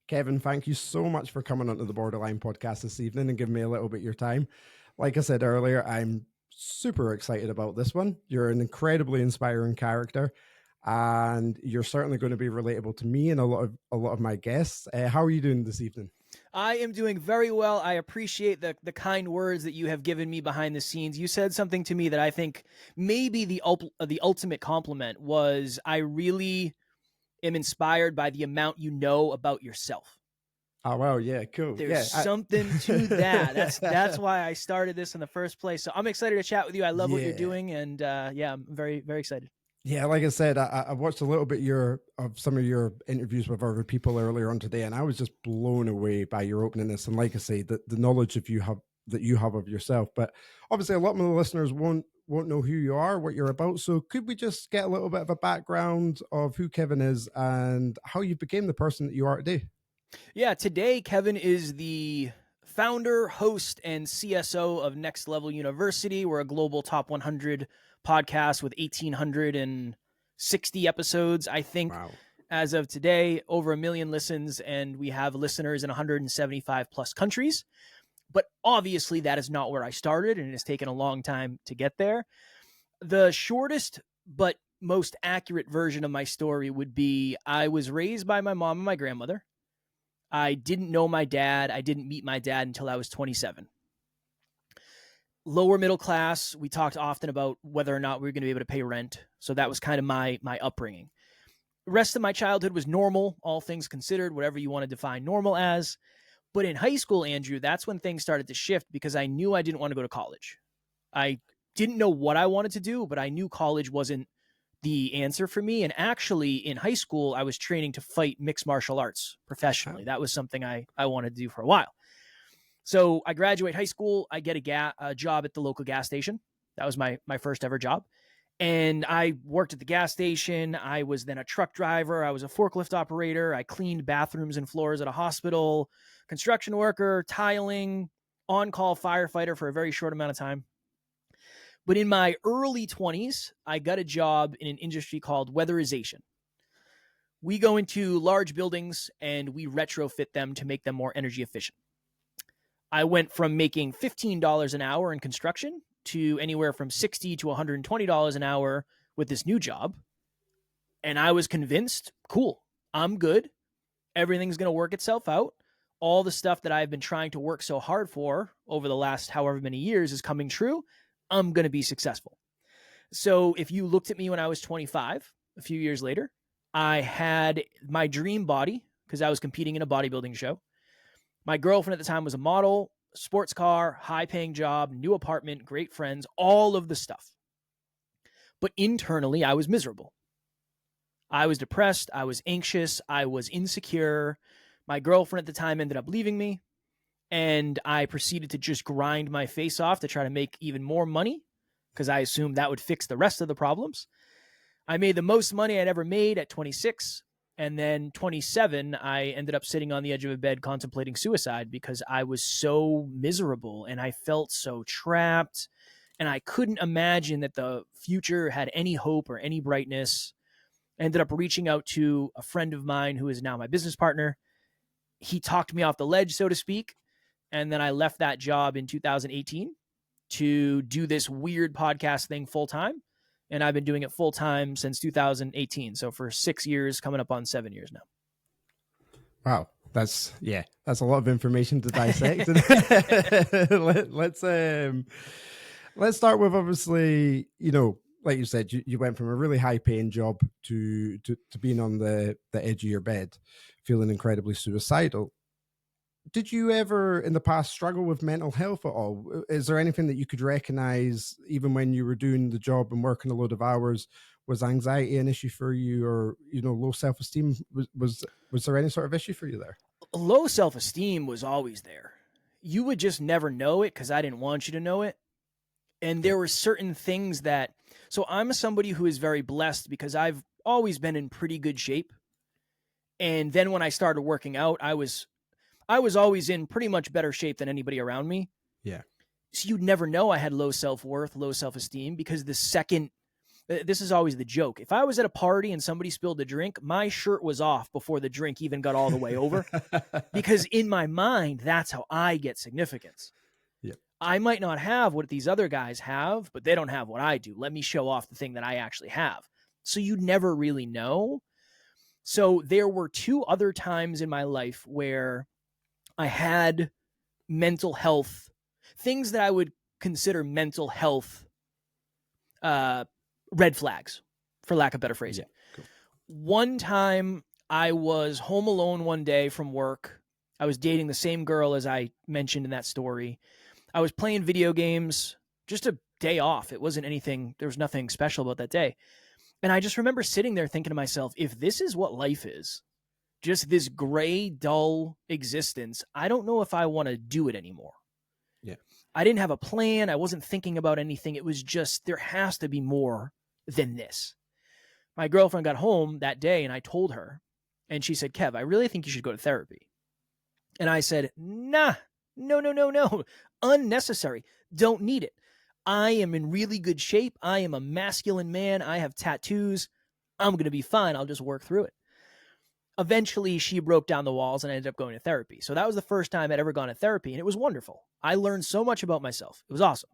Kevin, thank you so much for coming onto the Borderline podcast this evening and giving me a little bit of your time. Like I said earlier, I'm super excited about this one. You're an incredibly inspiring character, and you're certainly going to be relatable to me and a lot of my guests. How are you doing this evening? I am doing very well. I appreciate the kind words that you have given me behind the scenes. You said something to me that I think maybe the ultimate compliment was I really am inspired by the amount you know about yourself. Oh, wow. Yeah, cool. There's something to that. That's why I started this in the first place. So I'm excited to chat with you. I love what you're doing. And I'm very, very excited. Yeah, like I said, I watched a little bit of some of your interviews with other people earlier on today, and I was just blown away by your openness. And like I say, the knowledge of you have of yourself. But obviously, a lot of the listeners won't know who you are, what you're about. So could we just get a little bit of a background of who Kevin is and how you became the person that you are today? Yeah, today Kevin is the founder, host, and CSO of Next Level University. We're a global top 100 podcast with 1,860 episodes, I think. Wow. As of today, over 1 million listens, and we have listeners in 175 plus countries. But obviously, that is not where I started, and it has taken a long time to get there. The shortest but most accurate version of my story would be I was raised by my mom and my grandmother. I didn't know my dad. I didn't meet my dad until I was 27. Lower middle class, we talked often about whether or not we were going to be able to pay rent. So that was kind of my upbringing. The rest of my childhood was normal, all things considered, whatever you want to define normal as. But in high school, Andrew, that's when things started to shift because I knew I didn't want to go to college. I didn't know what I wanted to do, but I knew college wasn't the answer for me. And actually, in high school, I was training to fight mixed martial arts professionally. That was something I wanted to do for a while. So I graduate high school. I get a job at the local gas station. That was my first ever job. And I worked at the gas station. I was then a truck driver. I was a forklift operator. I cleaned bathrooms and floors at a hospital, construction worker, tiling, on-call firefighter for a very short amount of time. But in my early 20s, I got a job in an industry called weatherization. We go into large buildings and we retrofit them to make them more energy efficient. I went from making $15 an hour in construction to anywhere from $60 to $120 an hour with this new job. And I was convinced, cool, I'm good. Everything's going to work itself out. All the stuff that I've been trying to work so hard for over the last however many years is coming true. I'm going to be successful. So if you looked at me when I was 25, a few years later, I had my dream body because I was competing in a bodybuilding show. My girlfriend at the time was a model, sports car, high-paying job, new apartment, great friends, all of the stuff. But internally, I was miserable. I was depressed. I was anxious. I was insecure. My girlfriend at the time ended up leaving me, and I proceeded to just grind my face off to try to make even more money because I assumed that would fix the rest of the problems. I made the most money I'd ever made at 26. And then 27, I ended up sitting on the edge of a bed contemplating suicide because I was so miserable and I felt so trapped and I couldn't imagine that the future had any hope or any brightness. I ended up reaching out to a friend of mine who is now my business partner. He talked me off the ledge, so to speak. And then I left that job in 2018 to do this weird podcast thing full time. And I've been doing it full time since 2018. So for 6 years, coming up on 7 years now. Wow. That's a lot of information to dissect. Let's start with, obviously, like you said, you went from a really high paying job to being on the edge of your bed, feeling incredibly suicidal. Did you ever in the past struggle with mental health at all? Is there anything that you could recognize even when you were doing the job and working a load of hours? Was anxiety an issue for you, or, low self-esteem? Was there any sort of issue for you there? Low self-esteem was always there. You would just never know it because I didn't want you to know it. And there were certain things so I'm somebody who is very blessed because I've always been in pretty good shape. And then when I started working out, I was always in pretty much better shape than anybody around me. Yeah. So you'd never know I had low self-worth, low self-esteem, because the second This is always the joke. If I was at a party and somebody spilled a drink, my shirt was off before the drink even got all the way over, because in my mind, that's how I get significance. Yep. I might not have what these other guys have, but they don't have what I do. Let me show off the thing that I actually have. So you never really know. So there were 2 other times in my life where I had mental health, things that I would consider mental health red flags, for lack of better phrasing. Yeah, cool. One time I was home alone one day from work. I was dating the same girl as I mentioned in that story. I was playing video games, just a day off. It wasn't anything, there was nothing special about that day. And I just remember sitting there thinking to myself, if this is what life is, just this gray, dull existence, I don't know if I want to do it anymore. Yeah. I didn't have a plan. I wasn't thinking about anything. It was just, there has to be more than this. My girlfriend got home that day and I told her, and she said, Kev, I really think you should go to therapy. And I said, nah, no. Unnecessary. Don't need it. I am in really good shape. I am a masculine man. I have tattoos. I'm going to be fine. I'll just work through it. Eventually, she broke down the walls and I ended up going to therapy. So that was the first time I'd ever gone to therapy, and it was wonderful. I learned so much about myself. It was awesome.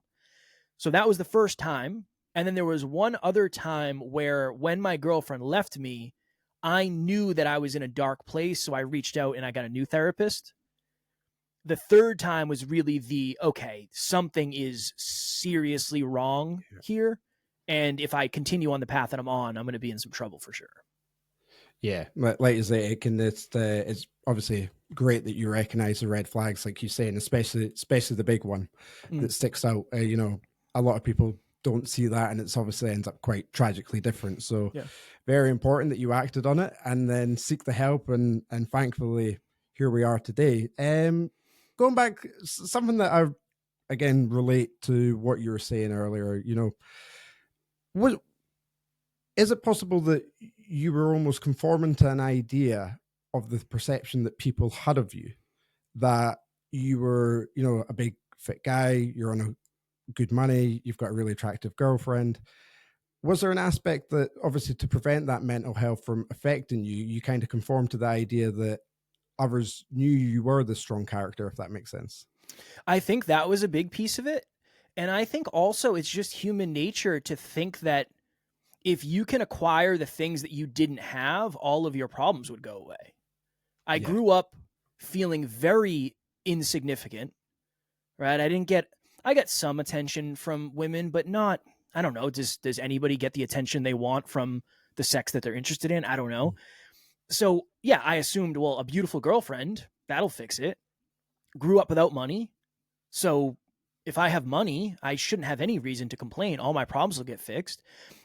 So that was the first time. And then there was one other time where when my girlfriend left me, I knew that I was in a dark place. So I reached out and I got a new therapist. The third time was really okay, something is seriously wrong here. And if I continue on the path that I'm on, I'm going to be in some trouble for sure. Yeah, like you say, it's obviously great that you recognize the red flags, like you say, and especially the big one that sticks out. A lot of people don't see that, and it's obviously ends up quite tragically different. So, very important that you acted on it and then seek the help, and thankfully here we are today. Going back, something that I again relate to what you were saying earlier. Is it possible that you were almost conforming to an idea of the perception that people had of you, that you were, a big fit guy, you're on good money, you've got a really attractive girlfriend? Was there an aspect that obviously to prevent that mental health from affecting you, you kind of conformed to the idea that others knew you were the strong character, if that makes sense? I think that was a big piece of it. And I think also it's just human nature to think that if you can acquire the things that you didn't have, all of your problems would go away. I grew up feeling very insignificant, right? I got some attention from women, but not, I don't know. Does anybody get the attention they want from the sex that they're interested in? I don't know. So yeah, I assumed, well, a beautiful girlfriend, that'll fix it. Grew up without money. So if I have money, I shouldn't have any reason to complain. All my problems will get fixed.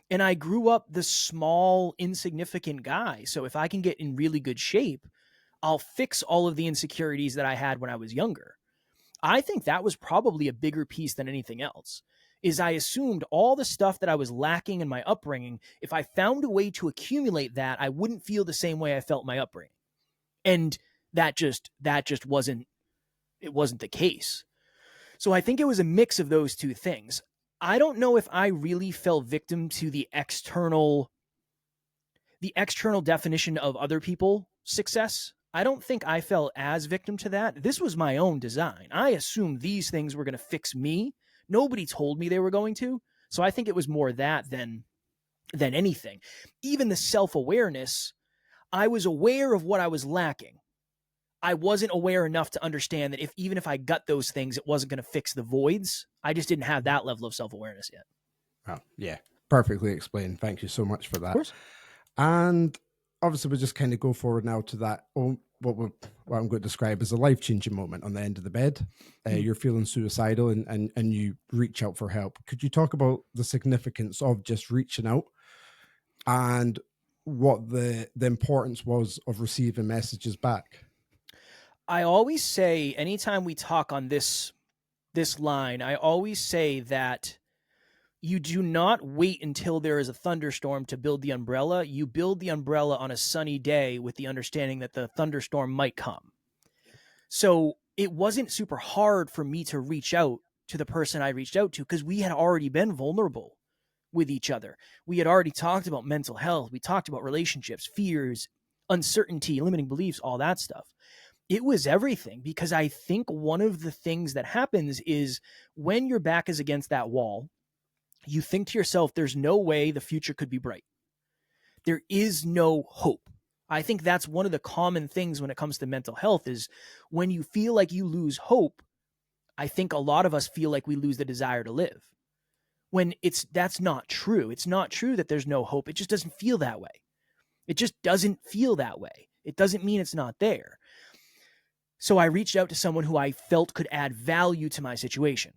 And I grew up the small, insignificant guy. So if I can get in really good shape, I'll fix all of the insecurities that I had when I was younger. I think that was probably a bigger piece than anything else, is I assumed all the stuff that I was lacking in my upbringing, if I found a way to accumulate that, I wouldn't feel the same way I felt my upbringing. And that just wasn't the case. So I think it was a mix of those two things. I don't know if I really fell victim to the external definition of other people's success. I don't think I fell as victim to that. This was my own design. I assumed these things were going to fix me. Nobody told me they were going to. So I think it was more that than anything. Even the self-awareness, I was aware of what I was lacking. I wasn't aware enough to understand that even if I got those things, it wasn't going to fix the voids. I just didn't have that level of self-awareness yet. Oh, yeah. Perfectly explained. Thank you so much for that. Of course. And obviously we'll just kind of go forward now to that, what I'm going to describe as a life-changing moment on the end of the bed. You're feeling suicidal and you reach out for help. Could you talk about the significance of just reaching out and what the importance was of receiving messages back? I always say, anytime we talk on this line, I always say that you do not wait until there is a thunderstorm to build the umbrella. You build the umbrella on a sunny day with the understanding that the thunderstorm might come. So it wasn't super hard for me to reach out to the person I reached out to because we had already been vulnerable. with each other. We had already talked about mental health. We talked about relationships, fears, uncertainty, limiting beliefs, all that stuff. It was everything, because I think one of the things that happens is when your back is against that wall, you think to yourself, there's no way the future could be bright. There is no hope. I think that's one of the common things when it comes to mental health is when you feel like you lose hope, I think a lot of us feel like we lose the desire to live. When that's not true. It's not true that there's no hope. It just doesn't feel that way. It just doesn't feel that way. It doesn't mean it's not there. So I reached out to someone who I felt could add value to my situation.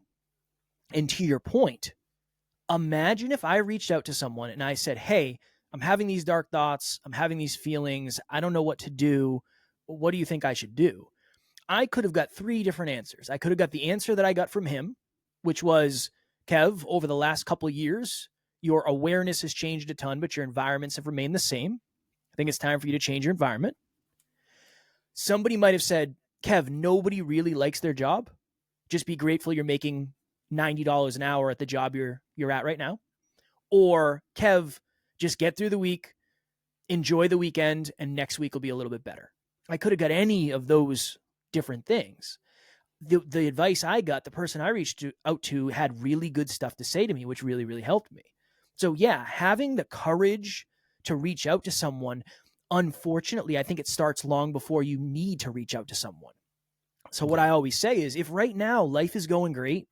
And to your point, imagine if I reached out to someone and I said, hey, I'm having these dark thoughts. I'm having these feelings. I don't know what to do. What do you think I should do? I could have got 3 different answers. I could have got the answer that I got from him, which was, Kev, over the last couple of years, your awareness has changed a ton, but your environments have remained the same. I think it's time for you to change your environment. Somebody might have said, Kev, nobody really likes their job. Just be grateful you're making $90 an hour at the job you're at right now. Or, Kev, just get through the week, enjoy the weekend, and next week will be a little bit better. I could have got any of those different things. The advice I got, the person I reached out to had really good stuff to say to me, which really, really helped me. So yeah, having the courage to reach out to someone, unfortunately, I think it starts long before you need to reach out to someone. So what I always say is, if right now life is going great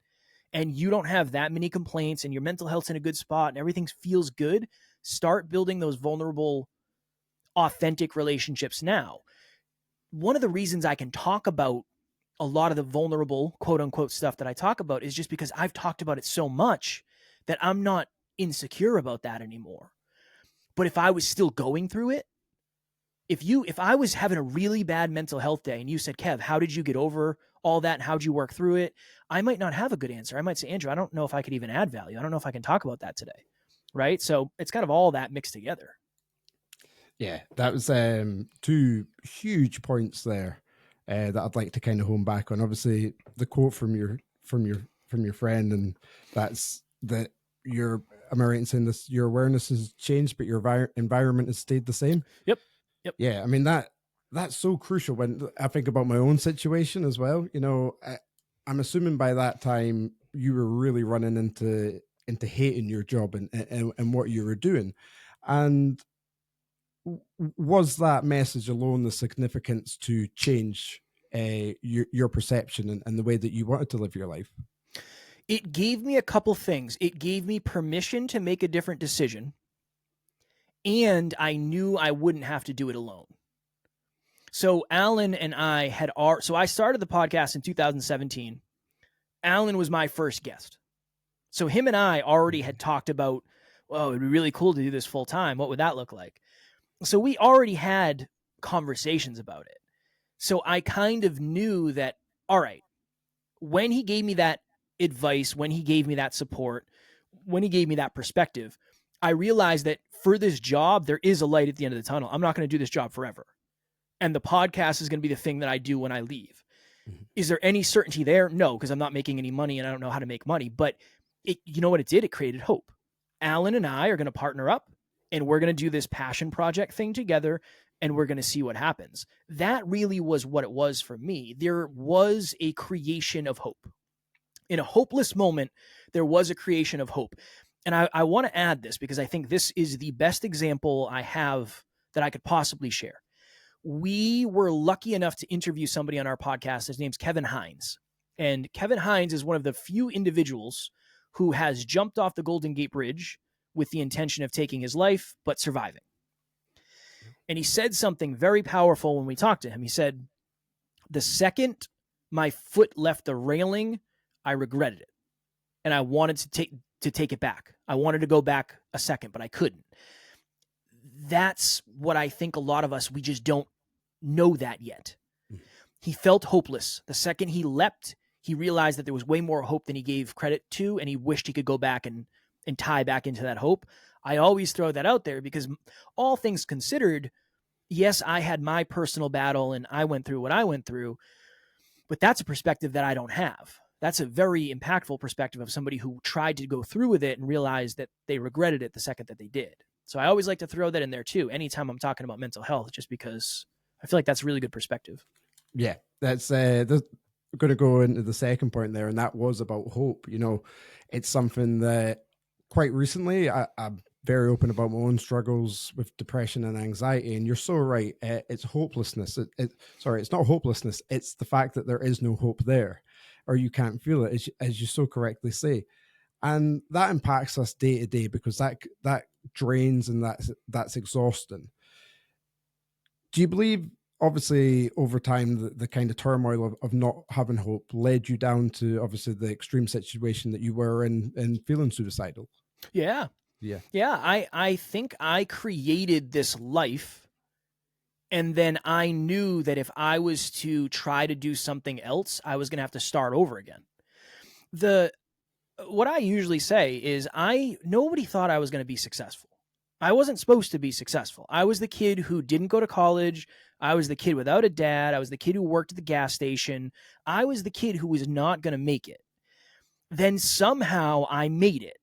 and you don't have that many complaints and your mental health's in a good spot and everything feels good, start building those vulnerable, authentic relationships now. One of the reasons I can talk about a lot of the vulnerable, quote unquote, stuff that I talk about is just because I've talked about it so much that I'm not insecure about that anymore. But if I was still going through it, if I was having a really bad mental health day and you said, Kev, how did you get over all that and how'd you work through it? I might not have a good answer. I might say, Andrew, I don't know if I could even add value. I don't know if I can talk about that today. Right? So it's kind of all that mixed together. Yeah, that was 2 huge points there that I'd like to kind of hone back on. Obviously, the quote from your friend, and that's that am I right in saying this? Your awareness has changed, but your environment has stayed the same. Yep. Yeah, I mean that's so crucial when I think about my own situation as well. You know, I'm assuming by that time you were really running into hating your job and what you were doing, and was that message alone the significance to change your perception and the way that you wanted to live your life? It gave me a couple things. It gave me permission to make a different decision, and I knew I wouldn't have to do it alone. So Alan and I so I started the podcast in 2017. Alan was my first guest. So him and I already had talked about, oh, it'd be really cool to do this full time. What would that look like? So we already had conversations about it. So I kind of knew that, all right, when he gave me that advice, when he gave me that support, when he gave me that perspective, I realized that for this job, there is a light at the end of the tunnel. I'm not going to do this job forever. And the podcast is going to be the thing that I do when I leave. Mm-hmm. Is there any certainty there? No, because I'm not making any money and I don't know how to make money. But you know what it did? It created hope. Alan and I are going to partner up and we're going to do this passion project thing together and we're going to see what happens. That really was what it was for me. There was a creation of hope. In a hopeless moment, there was a creation of hope. And I want to add this because I think this is the best example I have that I could possibly share. We were lucky enough to interview somebody on our podcast. His name's Kevin Hines. And Kevin Hines is one of the few individuals who has jumped off the Golden Gate Bridge with the intention of taking his life, but surviving. And he said something very powerful when we talked to him. He said, the second my foot left the railing, I regretted it. And I wanted to take it back. I wanted to go back a second, but I couldn't. That's what I think a lot of us, we just don't know that yet. He felt hopeless. The second he leapt, he realized that there was way more hope than he gave credit to, and he wished he could go back and tie back into that hope. I always throw that out there because all things considered, yes, I had my personal battle and I went through what I went through, but that's a perspective that I don't have. That's a very impactful perspective of somebody who tried to go through with it and realized that they regretted it the second that they did. So I always like to throw that in there too, anytime I'm talking about mental health, just because I feel like that's a really good perspective. Yeah, that's going to go into the second point there, and that was about hope. You know, it's something that quite recently I'm very open about my own struggles with depression and anxiety, and you're so right. It's hopelessness. It's not hopelessness. It's the fact that there is no hope there, or you can't feel it, as you so correctly say, and that impacts us day to day because that drains and that's exhausting. Do you believe, obviously, over time, the kind of turmoil of not having hope led you down to obviously the extreme situation that you were in and feeling suicidal? Yeah. Yeah. Yeah. I think I created this life, and then I knew that if I was to try to do something else, I was going to have to start over again. What I usually say is nobody thought I was going to be successful. I wasn't supposed to be successful. I was the kid who didn't go to college. I was the kid without a dad. I was the kid who worked at the gas station. I was the kid who was not going to make it. Then somehow I made it.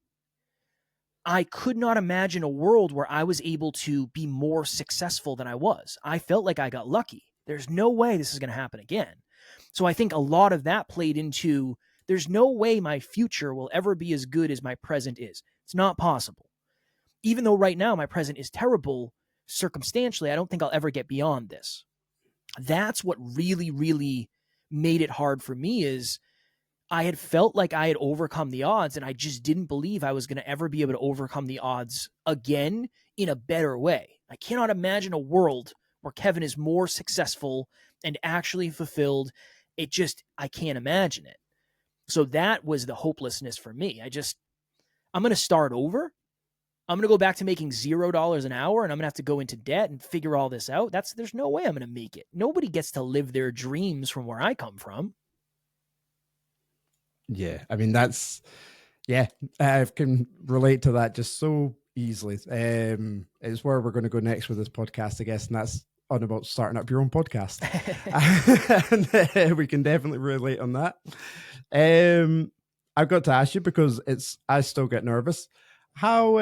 I could not imagine a world where I was able to be more successful than I was. I felt like I got lucky. There's no way this is going to happen again. So I think a lot of that played into, there's no way my future will ever be as good as my present is. It's not possible. Even though right now my present is terrible, circumstantially, I don't think I'll ever get beyond this. That's what really, really made it hard for me, is I had felt like I had overcome the odds, and I just didn't believe I was going to ever be able to overcome the odds again in a better way. I cannot imagine a world where Kevin is more successful and actually fulfilled. I can't imagine it. So that was the hopelessness for me. I'm going to start over. I'm going to go back to making $0 an hour, and I'm going to have to go into debt and figure all this out. There's no way I'm going to make it. Nobody gets to live their dreams from where I come from. Yeah. I mean, I can relate to that just so easily. It's where we're going to go next with this podcast, I guess. And that's on about starting up your own podcast. And we can definitely relate on that. I've got to ask you, because I still get nervous. How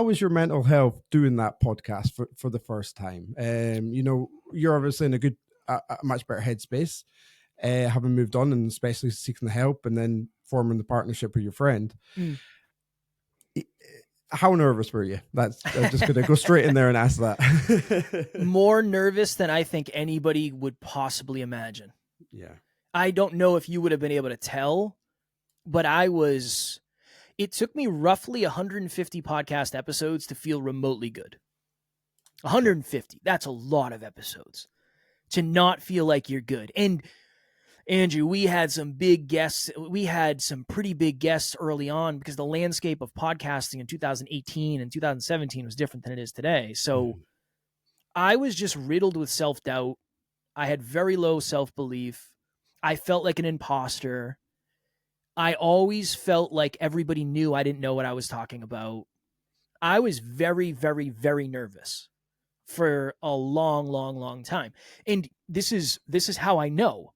was your mental health doing that podcast for the first time? You're obviously in a much better headspace, having moved on and especially seeking the help and then forming the partnership with your friend. How nervous were you? I'm just going to go straight in there and ask that. More nervous than I think anybody would possibly imagine. Yeah. I don't know if you would have been able to tell, but it took me roughly 150 podcast episodes to feel remotely good. 150. That's a lot of episodes to not feel like you're good. And Andrew, we had some big guests. We had some pretty big guests early on because the landscape of podcasting in 2018 and 2017 was different than it is today. So I was just riddled with self-doubt. I had very low self-belief. I felt like an imposter. I always felt like everybody knew I didn't know what I was talking about. I was very, very, very nervous for a long, long, long time. And this is how I know.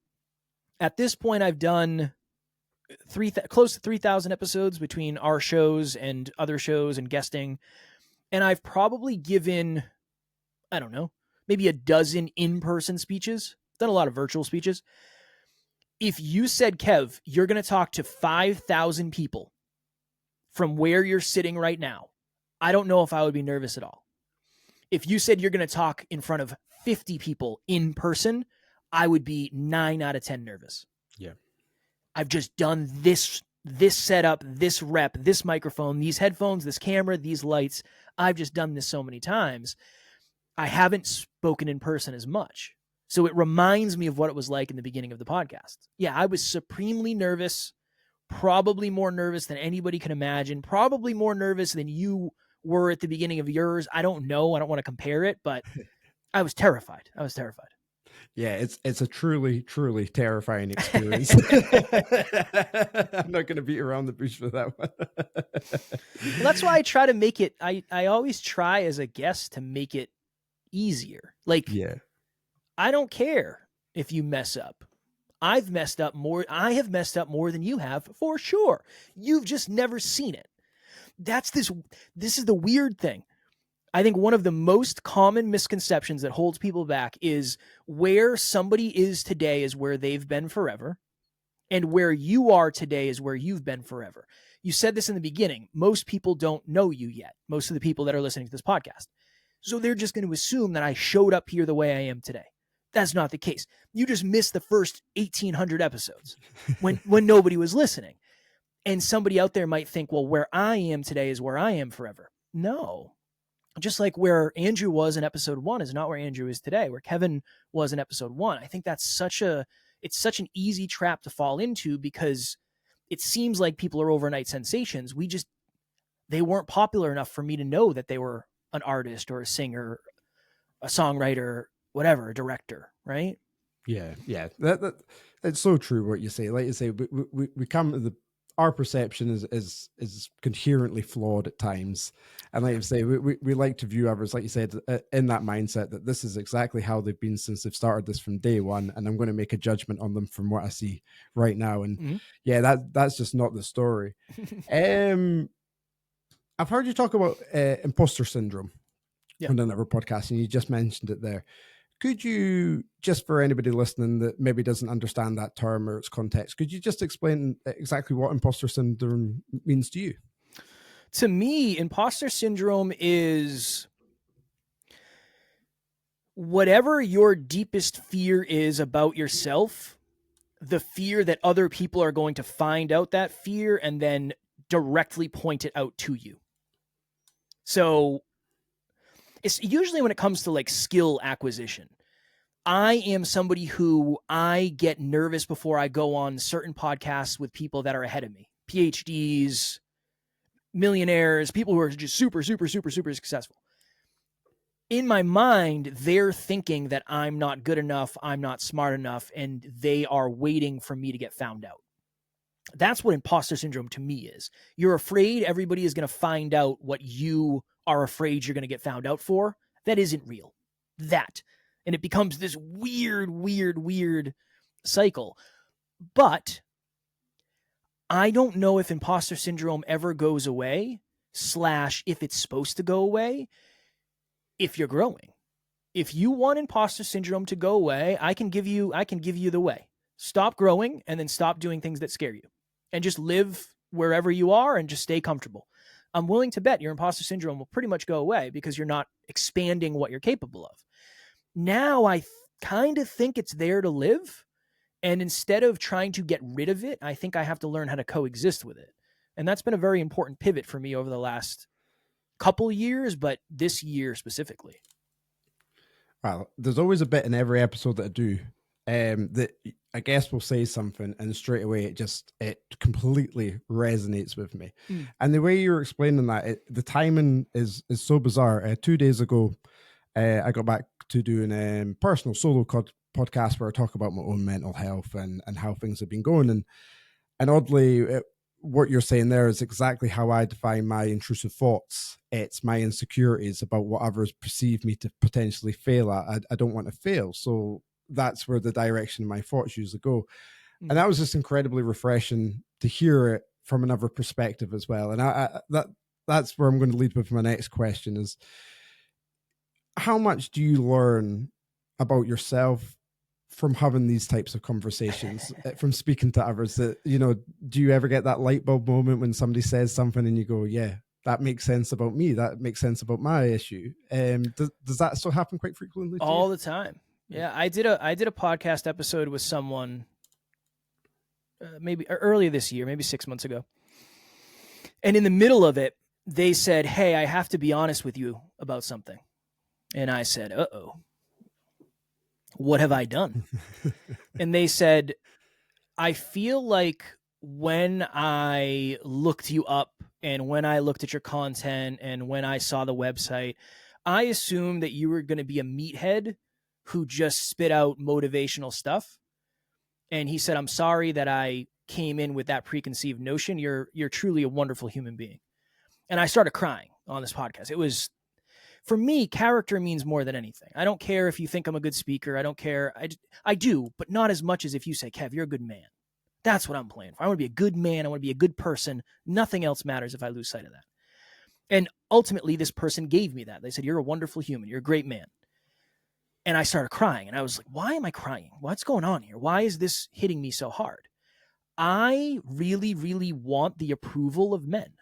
At this point, I've done close to 3,000 episodes between our shows and other shows and guesting. And I've probably given, I don't know, maybe a dozen in-person speeches, done a lot of virtual speeches. If you said, Kev, you're going to talk to 5,000 people from where you're sitting right now, I don't know if I would be nervous at all. If you said you're going to talk in front of 50 people in person, I would be 9 out of 10 nervous. Yeah. I've just done this setup, this rep, this microphone, these headphones, this camera, these lights. I've just done this so many times. I haven't spoken in person as much. So it reminds me of what it was like in the beginning of the podcast. Yeah, I was supremely nervous, probably more nervous than anybody can imagine, probably more nervous than you were at the beginning of yours. I don't know. I don't want to compare it, but I was terrified. Yeah, it's a truly, truly terrifying experience. I'm not going to beat around the bush for that one. Well, that's why I try to make it, I always try as a guest to make it easier. Like, yeah. I don't care if you mess up. I have messed up more than you have, for sure. You've just never seen it. This is the weird thing. I think one of the most common misconceptions that holds people back is where somebody is today is where they've been forever, and where you are today is where you've been forever. You said this in the beginning. Most people don't know you yet. Most of the people that are listening to this podcast. So they're just going to assume that I showed up here the way I am today. That's not the case. You just missed the first 1,800 episodes when nobody was listening. And somebody out there might think, well, where I am today is where I am forever. No. Just like where Andrew was in episode 1 is not where Andrew is today, where Kevin was in episode 1. I think that's such an easy trap to fall into, because it seems like people are overnight sensations. They weren't popular enough for me to know that they were an artist or a singer, a songwriter, whatever, a director, right? Yeah. That it's so true what you say. Like you say, we come to our perception is coherently flawed at times, and like you say, we like to view others, like you said, in that mindset that this is exactly how they've been since they've started this from day one, and I'm going to make a judgment on them from what I see right now. And that's just not the story. I've heard you talk about imposter syndrome on another podcast, and you just mentioned it there. Could you, just for anybody listening that maybe doesn't understand that term or its context, could you just explain exactly what imposter syndrome means to you? To me, imposter syndrome is whatever your deepest fear is about yourself, the fear that other people are going to find out that fear and then directly point it out to you. So it's usually when it comes to like skill acquisition. I am somebody who I get nervous before I go on certain podcasts with people that are ahead of me. PhDs, millionaires, people who are just super, super, super, super successful. In my mind, they're thinking that I'm not good enough, I'm not smart enough, and they are waiting for me to get found out. That's what imposter syndrome to me is. You're afraid everybody is going to find out what you are afraid you're going to get found out for. That isn't real. And it becomes this weird cycle. But I don't know if imposter syndrome ever goes away, / if it's supposed to go away, if you're growing. If you want imposter syndrome to go away, I can give you the way. Stop growing and then stop doing things that scare you. And just live wherever you are and just stay comfortable. I'm willing to bet your imposter syndrome will pretty much go away because you're not expanding what you're capable of. Now I kind of think it's there to live. And instead of trying to get rid of it, I think I have to learn how to coexist with it. And that's been a very important pivot for me over the last couple years, but this year specifically. Well, there's always a bit in every episode that I do that I guess will say something, and straight away it completely resonates with me. And the way you're explaining that, the timing is so bizarre. 2 days ago, I got back to doing personal solo podcast where I talk about my own mental health and how things have been going. And oddly, what you're saying there is exactly how I define my intrusive thoughts. It's my insecurities about what others perceive me to potentially fail at. I don't want to fail. So that's where the direction of my thoughts usually go. And that was just incredibly refreshing to hear it from another perspective as well. And that's where I'm going to lead with my next question is, how much do you learn about yourself from having these types of conversations, from speaking to others? That, do you ever get that light bulb moment when somebody says something and you go, yeah, that makes sense about me, that makes sense about my issue? Does that still happen quite frequently all the time? Yeah, I did a podcast episode with someone maybe earlier this year, maybe 6 months ago, and in the middle of it they said, hey, I have to be honest with you about something. And I said, uh-oh, what have I done? And they said, I feel like when I looked you up and when I looked at your content and when I saw the website, I assumed that you were going to be a meathead who just spit out motivational stuff. And he said, I'm sorry that I came in with that preconceived notion. You're truly a wonderful human being. And I started crying on this podcast. For me, character means more than anything. I don't care if you think I'm a good speaker. I don't care. I do, but not as much as if you say, Kev, you're a good man. That's what I'm playing for. I want to be a good man. I want to be a good person. Nothing else matters if I lose sight of that. And ultimately, this person gave me that. They said, you're a wonderful human. You're a great man. And I started crying. And I was like, why am I crying? What's going on here? Why is this hitting me so hard? I really, really want the approval of men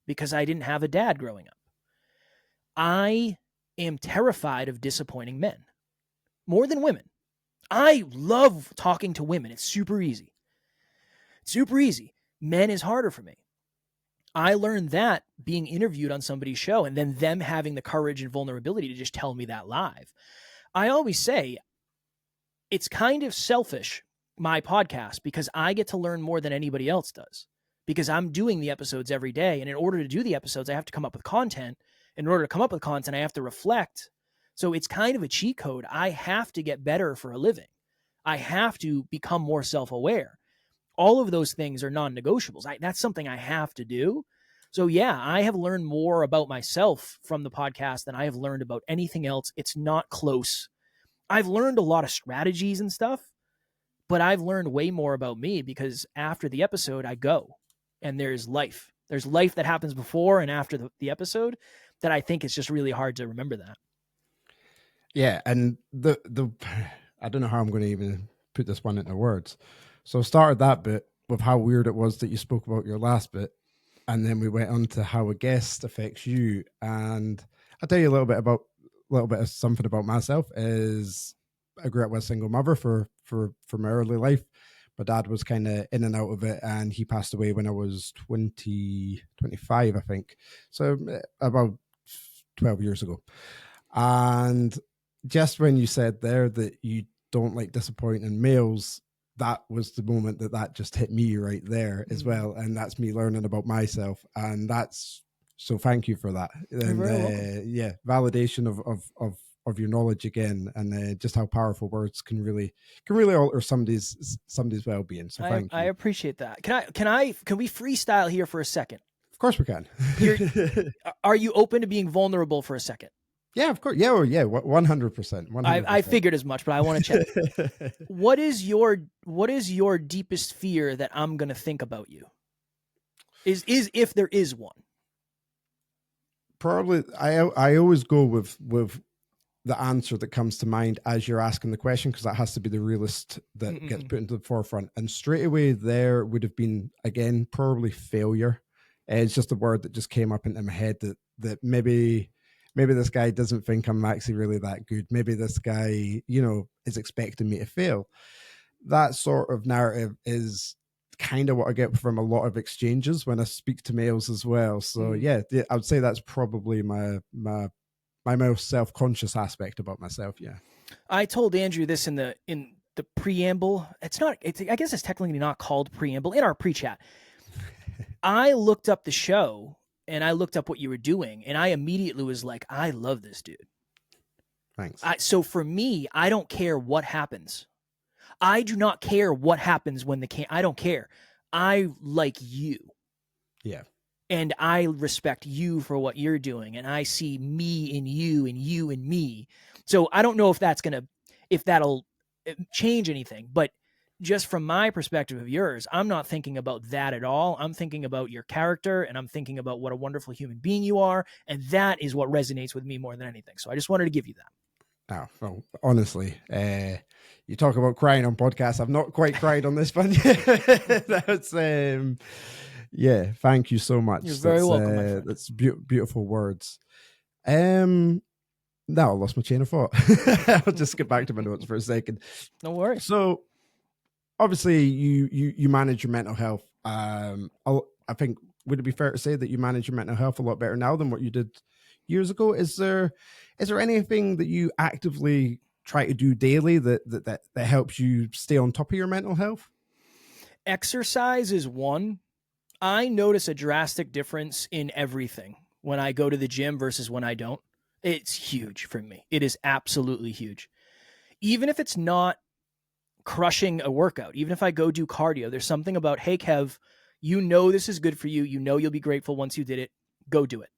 because I didn't have a dad growing up. I am terrified of disappointing men more than women. I love talking to women. It's super easy. Super easy. Men is harder for me. I learned that being interviewed on somebody's show and then them having the courage and vulnerability to just tell me that live. I always say it's kind of selfish, my podcast, because I get to learn more than anybody else does because I'm doing the episodes every day. And in order to do the episodes, I have to come up with content. In order to come up with content, I have to reflect. So it's kind of a cheat code. I have to get better for a living. I have to become more self-aware. All of those things are non-negotiables. That's something I have to do. So yeah, I have learned more about myself from the podcast than I have learned about anything else. It's not close. I've learned a lot of strategies and stuff, but I've learned way more about me because after the episode, I go and there's life. There's life that happens before and after the episode that I think it's just really hard to remember that. Yeah. And the I don't know how I'm going to even put this one into words. So I started that bit with how weird it was that you spoke about your last bit. And then we went on to how a guest affects you. And I'll tell you a little bit of something about myself is I grew up with a single mother for my early life. My dad was kind of in and out of it, and he passed away when I was 25, I think. So about 12 years ago. And just when you said there that you don't like disappointing males, that was the moment that just hit me right there as well. And that's me learning about myself. And so thank you for that. And yeah, validation of your knowledge again, and just how powerful words can really alter somebody's well-being. So thank you. I appreciate that. Can we freestyle here for a second? Of course we can. Are you open to being vulnerable for a second? Yeah, of course. Yeah, 100%. I figured as much, but I want to check. What is your deepest fear that I'm going to think about you? Is if there is one? Probably, I always go with the answer that comes to mind as you're asking the question, because that has to be the realist that gets put into the forefront. And straight away there would have been, again, probably failure. It's just a word that just came up into my head that maybe this guy doesn't think I'm actually really that good. Maybe this guy, is expecting me to fail. That sort of narrative is kind of what I get from a lot of exchanges when I speak to males as well. So yeah, I would say that's probably my most self-conscious aspect about myself. Yeah. I told Andrew this in the preamble. I guess it's technically not called preamble in our pre-chat. I looked up the show and I looked up what you were doing, and I immediately was like, I love this dude. Thanks. So for me, I don't care what happens. I do not care what happens when I don't care. I like you. Yeah. And I respect you for what you're doing. And I see me in you and you in me. So I don't know if that'll change anything, but just from my perspective of yours, I'm not thinking about that at all. I'm thinking about your character, and I'm thinking about what a wonderful human being you are. And that is what resonates with me more than anything. So I just wanted to give you that. Oh, well, honestly, you talk about crying on podcasts. I've not quite cried on this one. That's, yeah, thank you so much. You're very welcome, my friend. That's beautiful words. Now I lost my chain of thought. I'll just get back to my notes for a second. No worries. So, obviously, you manage your mental health. I think, would it be fair to say that you manage your mental health a lot better now than what you did years ago? Is there anything that you actively try to do daily that helps you stay on top of your mental health? Exercise is one. I notice a drastic difference in everything when I go to the gym versus when I don't. It's huge for me. It is absolutely huge. Even if it's not crushing a workout, even if I go do cardio, there's something about, hey, Kev, this is good for you. You'll be grateful once you did it. Go do it.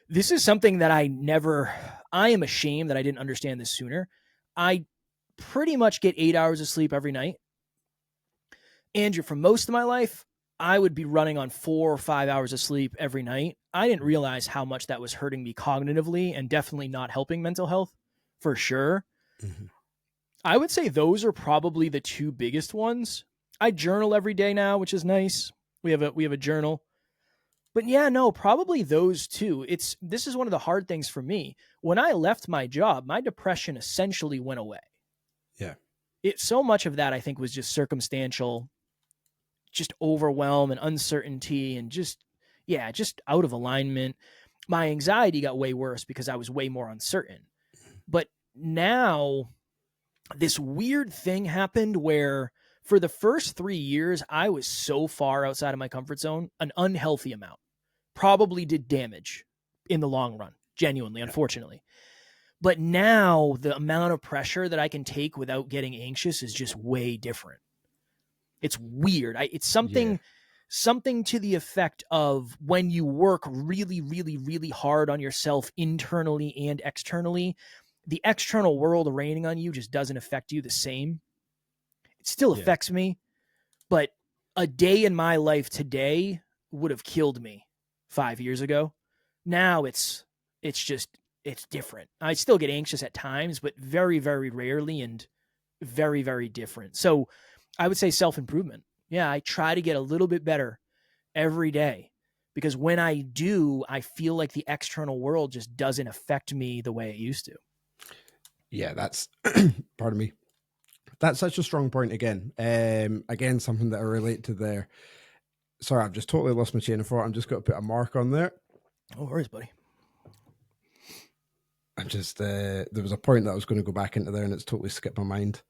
This is something that I am ashamed that I didn't understand this sooner. I pretty much get 8 hours of sleep every night. Andrew, for most of my life, I would be running on 4 or 5 hours of sleep every night. I didn't realize how much that was hurting me cognitively and definitely not helping mental health, for sure. Mm-hmm. I would say those are probably the two biggest ones. I journal every day now, which is nice. We have a journal. But yeah, no, probably those two. This is one of the hard things for me. When I left my job, my depression essentially went away. Yeah. So much of that I think was just circumstantial, just overwhelm and uncertainty and just out of alignment. My anxiety got way worse because I was way more uncertain. But now this weird thing happened where for the first 3 years, I was so far outside of my comfort zone, an unhealthy amount. Probably did damage in the long run, genuinely, unfortunately. But now the amount of pressure that I can take without getting anxious is just way different. It's weird. It's something to the effect of when you work really, really, really hard on yourself internally and externally, the external world raining on you just doesn't affect you the same. It still affects me, but a day in my life today would have killed me 5 years ago. Now it's different. I still get anxious at times, but very, very rarely and very, very different. So I would say self-improvement. Yeah, I try to get a little bit better every day because when I do, I feel like the external world just doesn't affect me the way it used to. Yeah, that's, pardon me. That's such a strong point again. Again, something that I relate to there. Sorry, I've just totally lost my chain of thought. I'm just going to put a mark on there. No worries, buddy. I'm just, there was a point that I was going to go back into there and it's totally skipped my mind.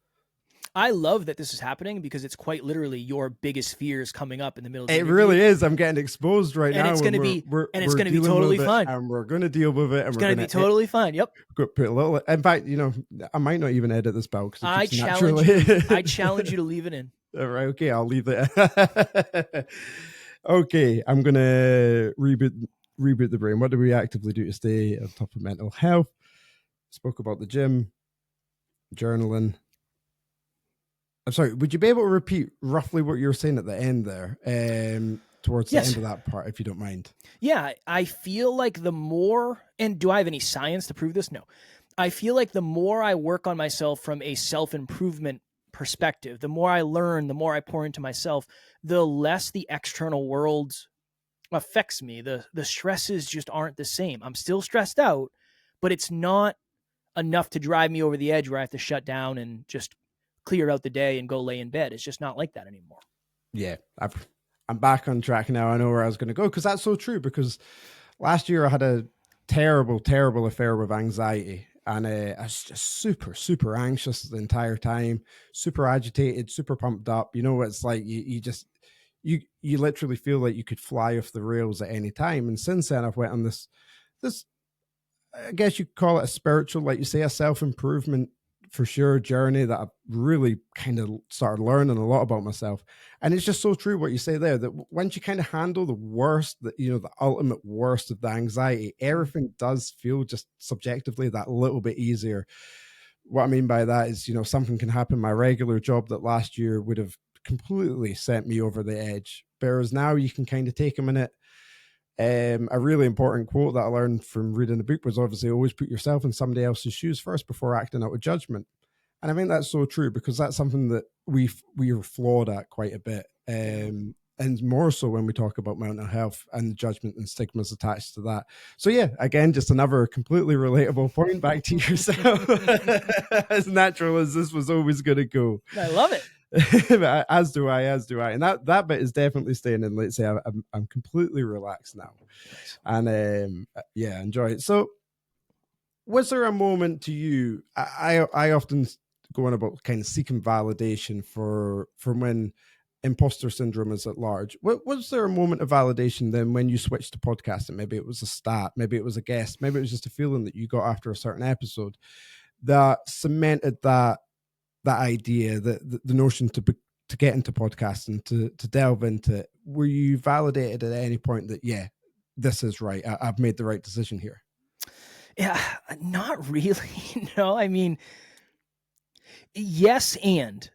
I love that this is happening because it's quite literally your biggest fears coming up in the middle of the interview. Really is. I'm getting exposed right now. It's going to be, and it's going to be totally fine. And we're going to deal with it. And it's going to be totally fine. Yep. Put a little, in fact, I might not even edit this out. I challenge you to leave it in. All right. Okay. I'll leave it. Okay. I'm going to reboot the brain. What do we actively do to stay on top of mental health? Spoke about the gym, journaling. I'm sorry, would you be able to repeat roughly what you were saying at the end there, towards the end of that part, if you don't mind? Yeah, I feel like the more, and do I have any science to prove this? No. I feel like the more I work on myself from a self-improvement perspective, the more I learn, the more I pour into myself, the less the external world affects me. The stresses just aren't the same. I'm still stressed out, but it's not enough to drive me over the edge where I have to shut down and just clear out the day and go lay in bed. It's just not like that anymore. Yeah, I'm back on track now. I know where I was going to go because that's so true. Because last year I had a terrible, terrible affair with anxiety, and I was just super, super anxious the entire time, super agitated, super pumped up. It's like you literally feel like you could fly off the rails at any time. And since then, I've went on this, I guess you could call it a spiritual, like you say, a self-improvement for sure journey that I've really kind of started learning a lot about myself. And it's just so true what you say there, that once you kind of handle the worst, the ultimate worst of the anxiety, everything does feel just subjectively that little bit easier. What I mean by that is, something can happen. My regular job that last year would have completely sent me over the edge. Whereas now you can kind of take a minute. A really important quote that I learned from reading the book was obviously always put yourself in somebody else's shoes first before acting out of judgment. And I think that's so true because that's something that we are flawed at quite a bit. And more so when we talk about mental health and the judgment and stigmas attached to that. So yeah, again, just another completely relatable point back to yourself. As natural as this was always going to go. I love it. as do I, and that bit is definitely staying in. Let's say I'm completely relaxed now, and enjoy it. So, was there a moment to you? I often go on about kind of seeking validation from when imposter syndrome is at large. Was there a moment of validation then when you switched to podcasting? Maybe it was a stat, maybe it was a guest, maybe it was just a feeling that you got after a certain episode that cemented that idea, the notion to get into podcasting, to delve into it. Were you validated at any point that this is right. I've made the right decision here? Yeah, not really. No, I mean, yes, and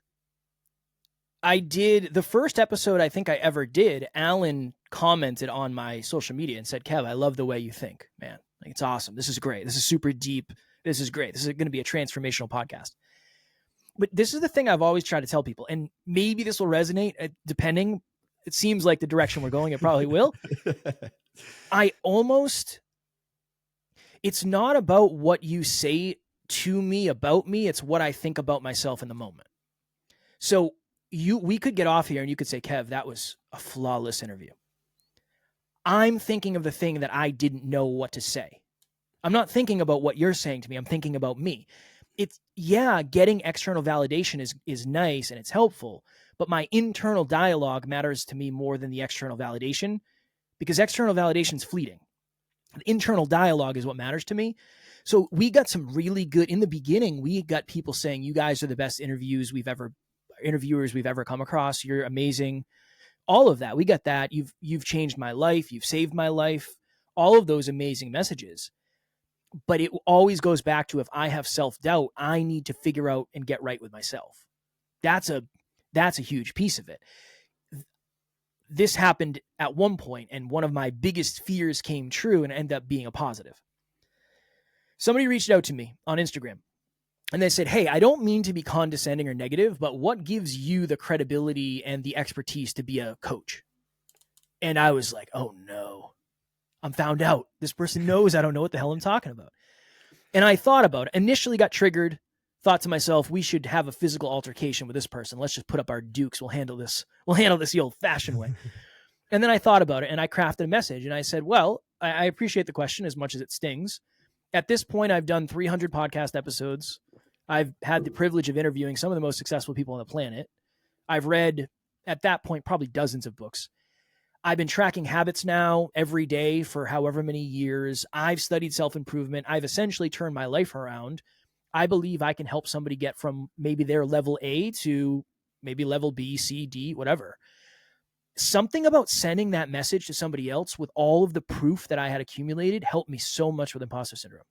I did the first episode I think I ever did. Alan commented on my social media and said, "Kev, I love the way you think, man. Like, it's awesome. This is great. This is super deep. This is great. This is going to be a transformational podcast." But this is the thing I've always tried to tell people, and maybe this will resonate depending. It seems like the direction we're going, it probably will. It's not about what you say to me about me. It's what I think about myself in the moment. So we could get off here and you could say, "Kev, that was a flawless interview." I'm thinking of the thing that I didn't know what to say. I'm not thinking about what you're saying to me. I'm thinking about me. Getting external validation is nice and it's helpful, but my internal dialogue matters to me more than the external validation, because external validation is fleeting. The internal dialogue is what matters to me. So we got some really good, in the beginning, we got people saying, "You guys are the best interviewers we've ever come across. You're amazing." All of that. We got that. You've changed my life. You've saved my life. All of those amazing messages. But it always goes back to, if I have self-doubt, I need to figure out and get right with myself. That's a huge piece of it. This happened at one point, and one of my biggest fears came true and ended up being a positive. Somebody reached out to me on Instagram and they said, "Hey, I don't mean to be condescending or negative, but what gives you the credibility and the expertise to be a coach?" And I was like, "Oh no, I'm found out. This person knows I don't know what the hell I'm talking about." And I thought about it, initially got triggered, thought to myself, we should have a physical altercation with this person. Let's just put up our dukes. We'll handle this the old fashioned way. And then I thought about it and I crafted a message and I said, "Well, I appreciate the question as much as it stings. At this point, I've done 300 podcast episodes. I've had the privilege of interviewing some of the most successful people on the planet. I've read, at that point, probably dozens of books. I've been tracking habits now every day for however many years. I've studied self-improvement. I've essentially turned my life around. I believe I can help somebody get from maybe their level A to maybe level B, C, D, whatever." Something about sending that message to somebody else with all of the proof that I had accumulated helped me so much with imposter syndrome.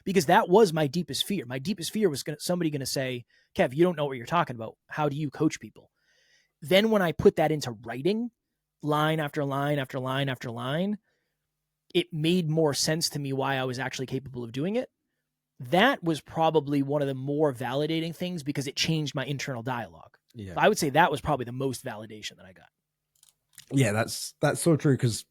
Because that was my deepest fear. My deepest fear was somebody going to say, "Kev, you don't know what you're talking about. How do you coach people?" Then when I put that into writing, line after line after line after line, it made more sense to me why I was actually capable of doing it. That was probably one of the more validating things because it changed my internal dialogue. Yeah. I would say that was probably the most validation that I got. Yeah, that's so true, because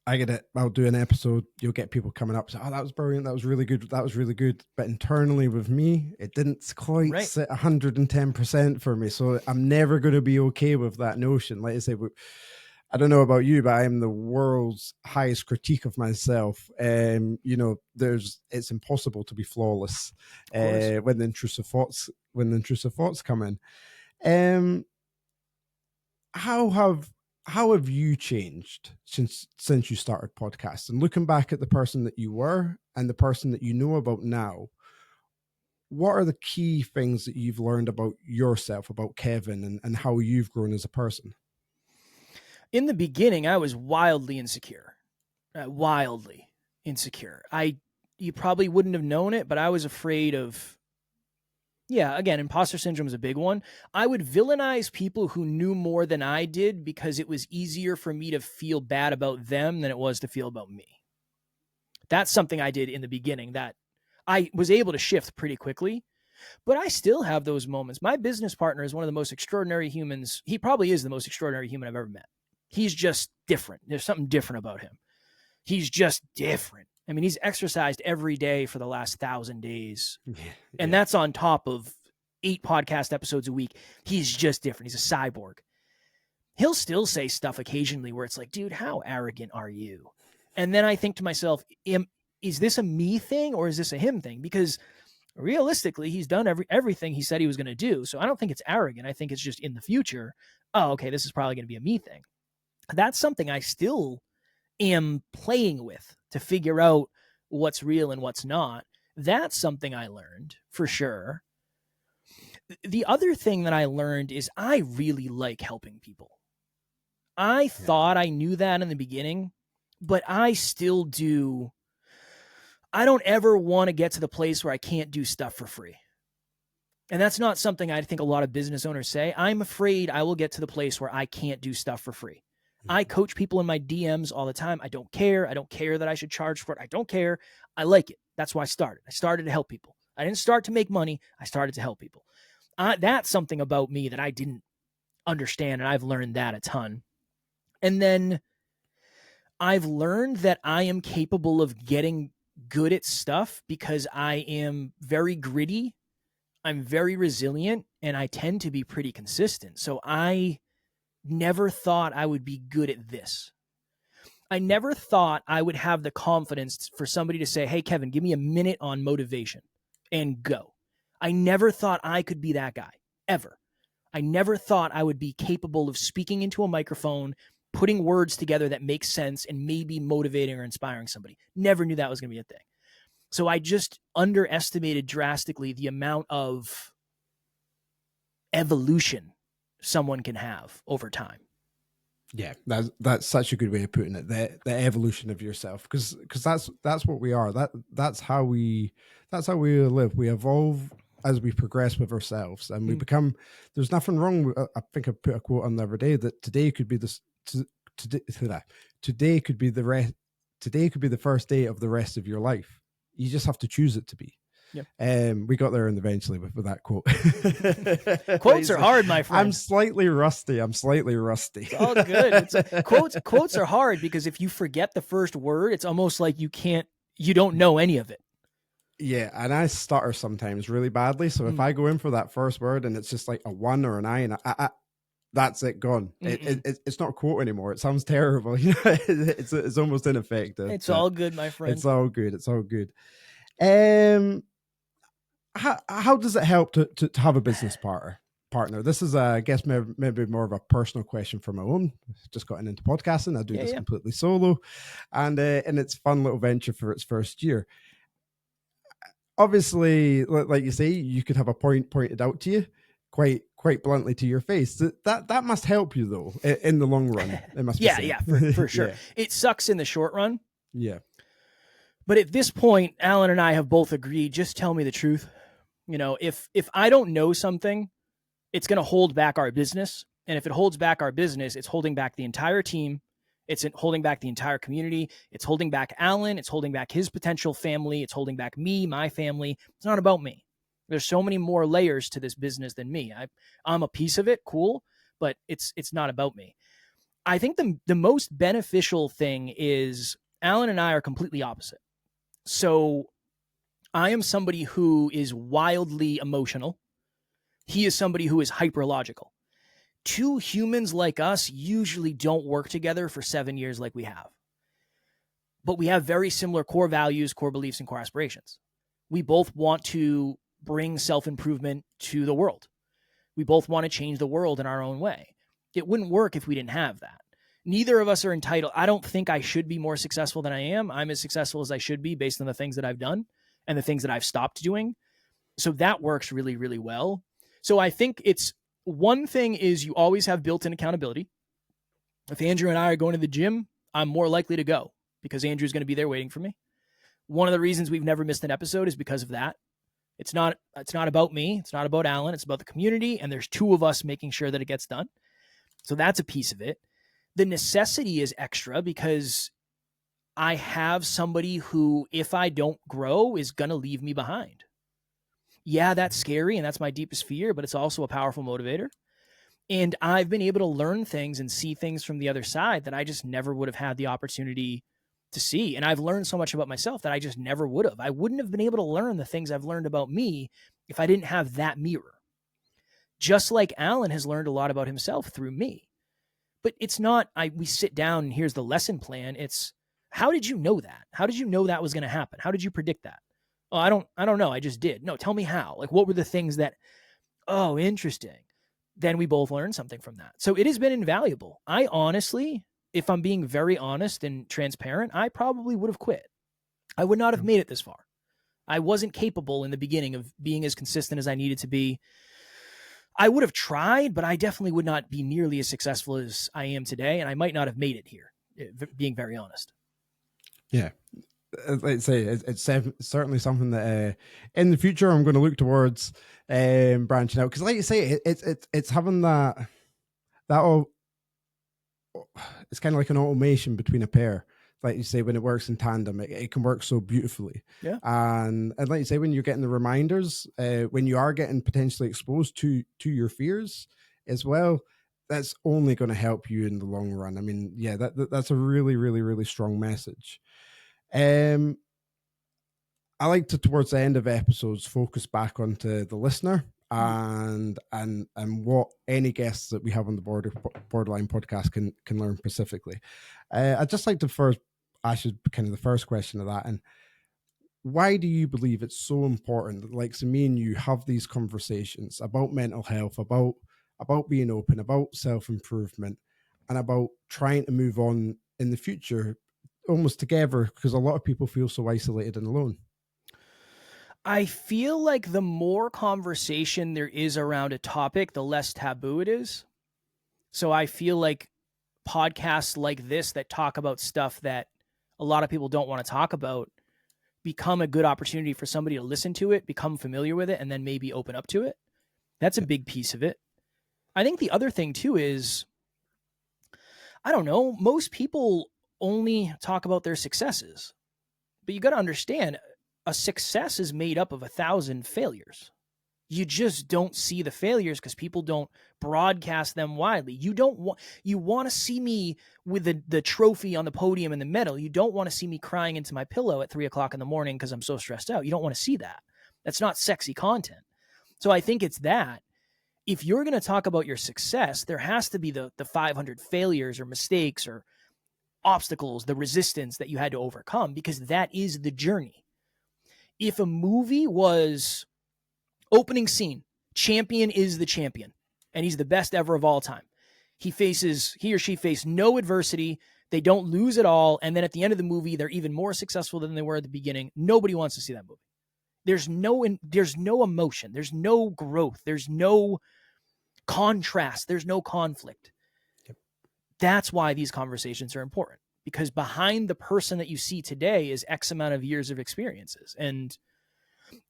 I'll do an episode, you'll get people coming up, say, "Oh, that was brilliant, that was really good, that was really good." But internally with me, it didn't quite sit 110% for me. So I'm never going to be okay with that notion. Like I say, I don't know about you, but I am the world's highest critique of myself. It's impossible to be flawless when the intrusive thoughts come in. How have you changed since you started podcasting? Looking back at the person that you were and the person that you know about now, what are the key things that you've learned about yourself, about Kevin, and how you've grown as a person? In the beginning, I was wildly insecure. You probably wouldn't have known it, but I was afraid of, again, imposter syndrome is a big one. I would villainize people who knew more than I did because it was easier for me to feel bad about them than it was to feel about me. That's something I did in the beginning that I was able to shift pretty quickly, but I still have those moments. My business partner is one of the most extraordinary humans. He probably is the most extraordinary human I've ever met. He's just different. There's something different about him. He's just different. I mean, he's exercised every day for the last 1,000 days. And that's on top of 8 podcast episodes a week. He's just different. He's a cyborg. He'll still say stuff occasionally where it's like, "Dude, how arrogant are you?" And then I think to myself, is this a me thing or is this a him thing? Because realistically, he's done everything he said he was going to do. So I don't think it's arrogant. I think it's just in the future, "Oh, okay, this is probably going to be a me thing." That's something I still am playing with to figure out what's real and what's not. That's something I learned for sure. The other thing that I learned is I really like helping people. I thought I knew that in the beginning. but I still do. I don't ever want to get to the place where I can't do stuff for free. And that's not something I think a lot of business owners say. I'm afraid I will get to the place where I can't do stuff for free. I coach people in my DMs all the time. I don't care. I don't care that I should charge for it. I don't care. I like it. That's why I started. I started to help people. I didn't start to make money. I started to help people. That's something about me that I didn't understand, and I've learned that a ton. And then I've learned that I am capable of getting good at stuff because I am very gritty. I'm very resilient, and I tend to be pretty consistent. So I never thought I would be good at this. I never thought I would have the confidence for somebody to say, hey, Kevin, give me a minute on motivation and go. I never thought I could be that guy, ever. I never thought I would be capable of speaking into a microphone, putting words together that make sense, and maybe motivating or inspiring somebody. Never knew that was going to be a thing. So I just underestimated drastically the amount of evolution someone can have over time. Yeah, that's such a good way of putting it. The evolution of yourself, because that's what we are. That's how we live. We evolve as we progress with ourselves, and we become. There's nothing wrong. I think I put a quote on the other day that today could be today could be the first day of the rest of your life. You just have to choose it to be. Yep. We got there eventually with that quote. Quotes are hard, my friend. I'm slightly rusty. It's all good. Quotes are hard because if you forget the first word, it's almost like you don't know any of it. Yeah, and I stutter sometimes really badly. So if I go in for that first word and it's just like a 1 or an I, and that's it, gone. It's not a quote anymore. It sounds terrible. It's almost ineffective. It's all good, my friend. It's all good. How does it help to have a business partner? This is, I guess, maybe more of a personal question for my own. Just gotten into podcasting. I do this completely solo, and it's a fun little venture for its first year. Obviously, like you say, you could have a point pointed out to you quite bluntly to your face. That must help you though in the long run. It must. For sure. Yeah. It sucks in the short run. Yeah. But at this point, Alan and I have both agreed, just tell me the truth. If I don't know something, it's going to hold back our business. And if it holds back our business, it's holding back the entire team. It's holding back the entire community. It's holding back Alan. It's holding back his potential family. It's holding back me, my family. It's not about me. There's so many more layers to this business than me. I'm a piece of it, cool, but it's not about me. I think the most beneficial thing is Alan and I are completely opposite. So I am somebody who is wildly emotional. He is somebody who is hyperlogical. Two humans like us usually don't work together for 7 years like we have. But we have very similar core values, core beliefs, and core aspirations. We both want to bring self-improvement to the world. We both want to change the world in our own way. It wouldn't work if we didn't have that. Neither of us are entitled. I don't think I should be more successful than I am. I'm as successful as I should be based on the things that I've done and the things that I've stopped doing. So that works really, really well. So I think it's one thing is you always have built-in accountability. If Andrew and I are going to the gym, I'm more likely to go because Andrew's going to be there waiting for me. One of the reasons we've never missed an episode is because of that. It's not about me. It's not about Alan. It's about the community. And there's two of us making sure that it gets done. So that's a piece of it. The necessity is extra because I have somebody who, if I don't grow, is going to leave me behind. Yeah, that's scary and that's my deepest fear, but it's also a powerful motivator. And I've been able to learn things and see things from the other side that I just never would have had the opportunity to see. And I've learned so much about myself that I just never would have. I wouldn't have been able to learn the things I've learned about me if I didn't have that mirror. Just like Alan has learned a lot about himself through me. But it's not, we sit down and here's the lesson plan. It's, how did you know that? How did you know that was going to happen? How did you predict that? Oh, I don't know. I just did. No, tell me how. Like, what were the things that, oh, interesting. Then we both learned something from that. So it has been invaluable. I honestly, if I'm being very honest and transparent, I probably would have quit. I would not have made it this far. I wasn't capable in the beginning of being as consistent as I needed to be. I would have tried, but I definitely would not be nearly as successful as I am today. And I might not have made it here, being very honest. Yeah. Let's say it's certainly something that in the future I'm going to look towards branching out, because like you say, it's having that it's kind of like an automation between a pair. Like you say, when it works in tandem, it can work so beautifully. Yeah. And like you say, when you're getting the reminders, when you are getting potentially exposed to your fears as well, that's only going to help you in the long run. I mean, yeah, that's a really, really, really strong message. I like to, towards the end of episodes, focus back onto the listener and what any guests that we have on the Borderline podcast can learn specifically. I'd just like to first ask you kind of the first question of that, and why do you believe it's so important that, like, so me and you have these conversations about mental health, about being open, about self-improvement, and about trying to move on in the future almost together, because a lot of people feel so isolated and alone? I feel like the more conversation there is around a topic, the less taboo it is. So I feel like podcasts like this that talk about stuff that a lot of people don't want to talk about become a good opportunity for somebody to listen to it, become familiar with it, and then maybe open up to it. That's a big piece of it. I think the other thing too is, I don't know, most people only talk about their successes, but you got to understand, a success is made up of 1,000 failures. You just don't see the failures because people don't broadcast them widely. You want to see me with the trophy on the podium and the medal. You don't want to see me crying into my pillow at 3:00 in the morning because I'm so stressed out. You don't want to see that. That's not sexy content. So I think it's that. If you're going to talk about your success, there has to be the 500 failures or mistakes or obstacles, the resistance that you had to overcome, because that is the journey. If a movie was opening scene, champion is the champion, and he's the best ever of all time. He or she faced no adversity. They don't lose at all. And then at the end of the movie, they're even more successful than they were at the beginning. Nobody wants to see that movie. There's no emotion. There's no growth. There's no contrast. There's no conflict. Yep. That's why these conversations are important, because behind the person that you see today is X amount of years of experiences. And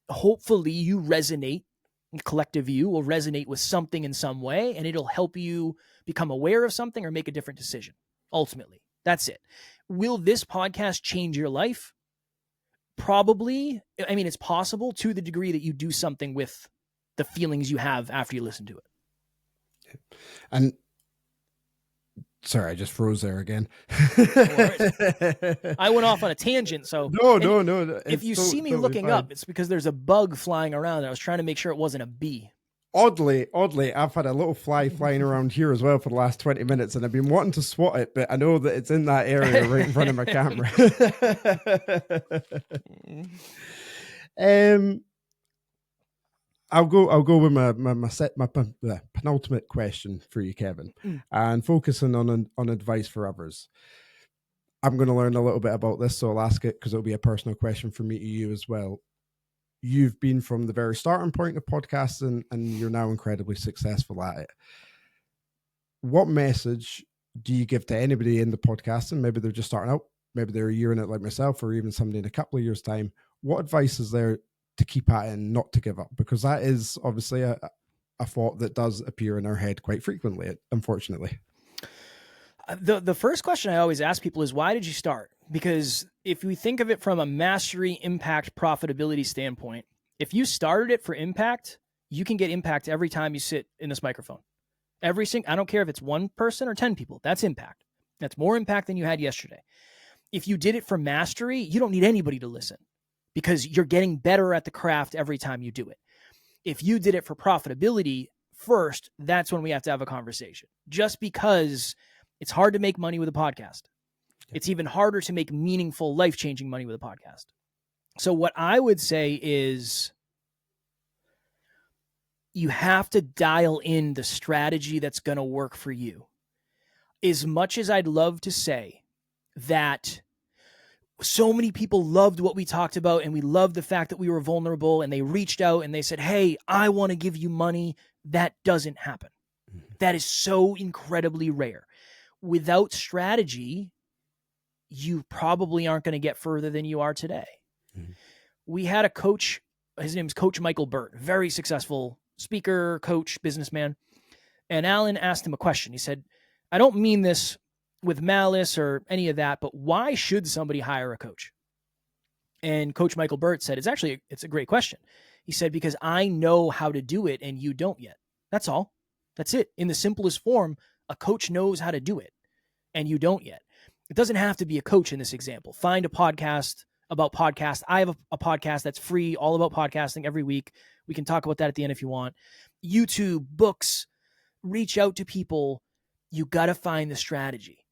hopefully you resonate, collective you will resonate with something in some way, and it'll help you become aware of something or make a different decision. Ultimately, that's it. Will this podcast change your life? Probably. I mean, it's possible, to the degree that you do something with the feelings you have after you listen to it. And sorry, I just froze there again. I went off on a tangent. So no. If you see me looking fine up, it's because there's a bug flying around. I was trying to make sure it wasn't a bee. Oddly, I've had a little fly flying around here as well for the last 20 minutes, and I've been wanting to swat it, but I know that it's in that area right in front of my camera. I'll go with my penultimate question for you, Kevin, and focusing on advice for others. I'm going to learn a little bit about this, so I'll ask it because it'll be a personal question from me to you as well. You've been from the very starting point of podcasting, and you're now incredibly successful at it. What message do you give to anybody in the podcasting? Maybe they're just starting out, maybe they're a year in it like myself, or even somebody in a couple of years' time. What advice is there to keep at it and not to give up? Because that is obviously a thought that does appear in our head quite frequently, unfortunately. The first question I always ask people is, why did you start? Because if we think of it from a mastery, impact, profitability standpoint, if you started it for impact, you can get impact every time you sit in this microphone. I don't care if it's 1 person or 10 people, that's impact. That's more impact than you had yesterday. If you did it for mastery, you don't need anybody to listen, because you're getting better at the craft every time you do it. If you did it for profitability first, that's when we have to have a conversation. Just because it's hard to make money with a podcast. It's even harder to make meaningful, life-changing money with a podcast. So what I would say is, you have to dial in the strategy that's going to work for you. As much as I'd love to say that so many people loved what we talked about, and we loved the fact that we were vulnerable, and they reached out and they said, hey, I want to give you money, that doesn't happen. That is so incredibly rare. Without strategy, you probably aren't going to get further than you are today. Mhm. We had a coach, his name is Coach Michael Burt, very successful speaker, coach, businessman. And Alan asked him a question. He said, I don't mean this with malice or any of that, but why should somebody hire a coach? And Coach Michael Burt said, it's a great question. He said, because I know how to do it and you don't yet. That's all. That's it. In the simplest form, a coach knows how to do it and you don't yet. It doesn't have to be a coach in this example. Find a podcast about podcasts. I have a podcast that's free, all about podcasting every week. We can talk about that at the end if you want. YouTube, books, reach out to people. You got to find the strategy.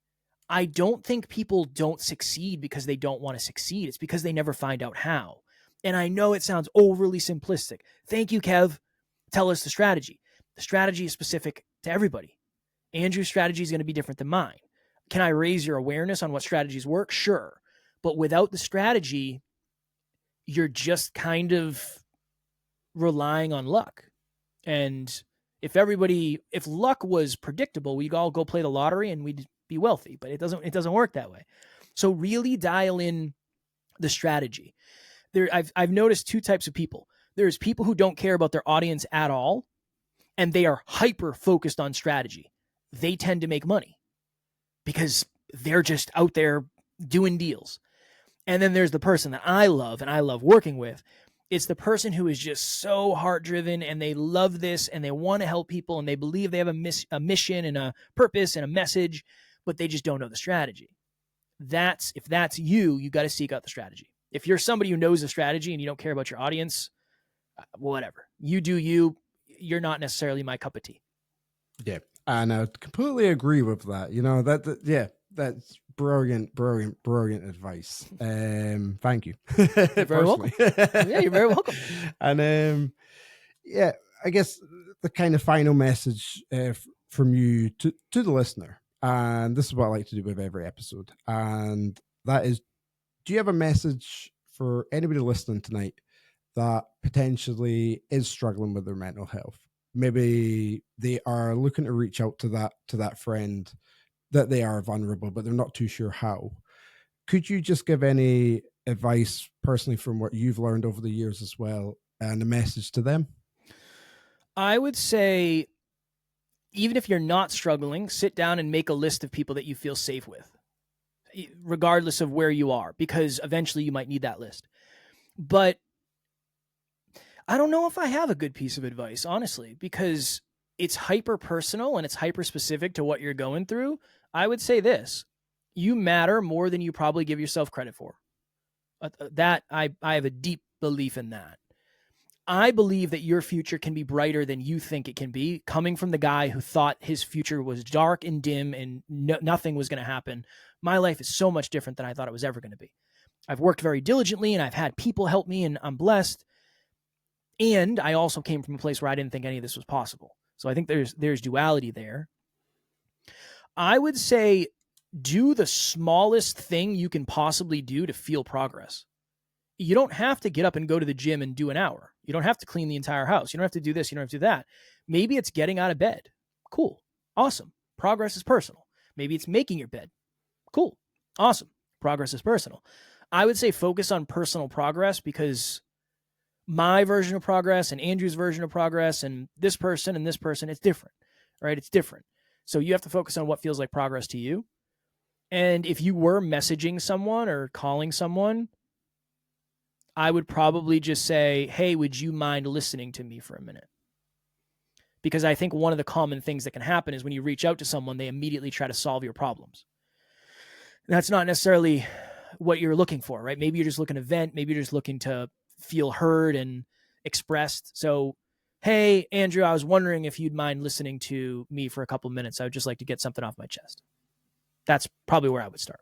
I don't think people don't succeed because they don't want to succeed. It's because they never find out how. And I know it sounds overly simplistic. Thank you, Kev. Tell us the strategy. The strategy is specific to everybody. Andrew's strategy is going to be different than mine. Can I raise your awareness on what strategies work? Sure. But without the strategy, you're just kind of relying on luck. And if luck was predictable, we'd all go play the lottery and we'd be wealthy, but it doesn't work that way. So really dial in the strategy. I've noticed two types of people. There's people who don't care about their audience at all, and they are hyper focused on strategy. They tend to make money because they're just out there doing deals. And then there's the person that I love and I love working with. It's the person who is just so heart-driven and they love this and they want to help people and they believe they have a mission and a purpose and a message, but they just don't know the strategy. If that's you got to seek out the strategy. If you're somebody who knows the strategy and you don't care about your audience, whatever. You do you. You're not necessarily my cup of tea. Yeah, and I completely agree with that. That's brilliant advice. Thank you. You're very welcome. Yeah, you're very welcome. And I guess the kind of final message from you to the listener, and this is what I like to do with every episode, and that is, do you have a message for anybody listening tonight that potentially is struggling with their mental health? Maybe they are looking to reach out to that friend that they are vulnerable, but they're not too sure how. Could you just give any advice personally from what you've learned over the years as well, and a message to them? I would say, even if you're not struggling, sit down and make a list of people that you feel safe with, regardless of where you are, because eventually you might need that list. But I don't know if I have a good piece of advice, honestly, because it's hyper personal and it's hyper specific to what you're going through. I would say this: you matter more than you probably give yourself credit for. That I have a deep belief in that. I believe that your future can be brighter than you think it can be, coming from the guy who thought his future was dark and dim and nothing was going to happen. My life is so much different than I thought it was ever going to be. I've worked very diligently and I've had people help me and I'm blessed. And I also came from a place where I didn't think any of this was possible. So I think there's duality there. I would say do the smallest thing you can possibly do to feel progress. You don't have to get up and go to the gym and do an hour. You don't have to clean the entire house. You don't have to do this. You don't have to do that. Maybe it's getting out of bed. Cool. Awesome. Progress is personal. Maybe it's making your bed. Cool. Awesome. Progress is personal. I would say focus on personal progress, because my version of progress and Andrew's version of progress and this person, it's different, right? It's different. So you have to focus on what feels like progress to you. And if you were messaging someone or calling someone, I would probably just say, hey, would you mind listening to me for a minute? Because I think one of the common things that can happen is when you reach out to someone, they immediately try to solve your problems. That's not necessarily what you're looking for, right? Maybe you're just looking to vent. Maybe you're just looking to feel heard and expressed. So, hey, Andrew, I was wondering if you'd mind listening to me for a couple minutes. I would just like to get something off my chest. That's probably where I would start.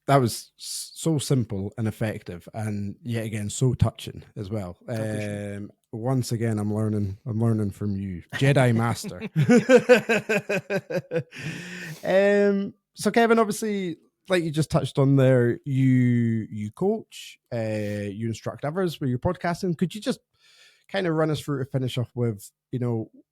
That was so simple and effective, and yet again so touching as well. Once again, I'm learning from you, Jedi Master. So Kevin, obviously, like you just touched on there, you coach, you instruct others with your podcasting. Could you just kind of run us through to finish off with,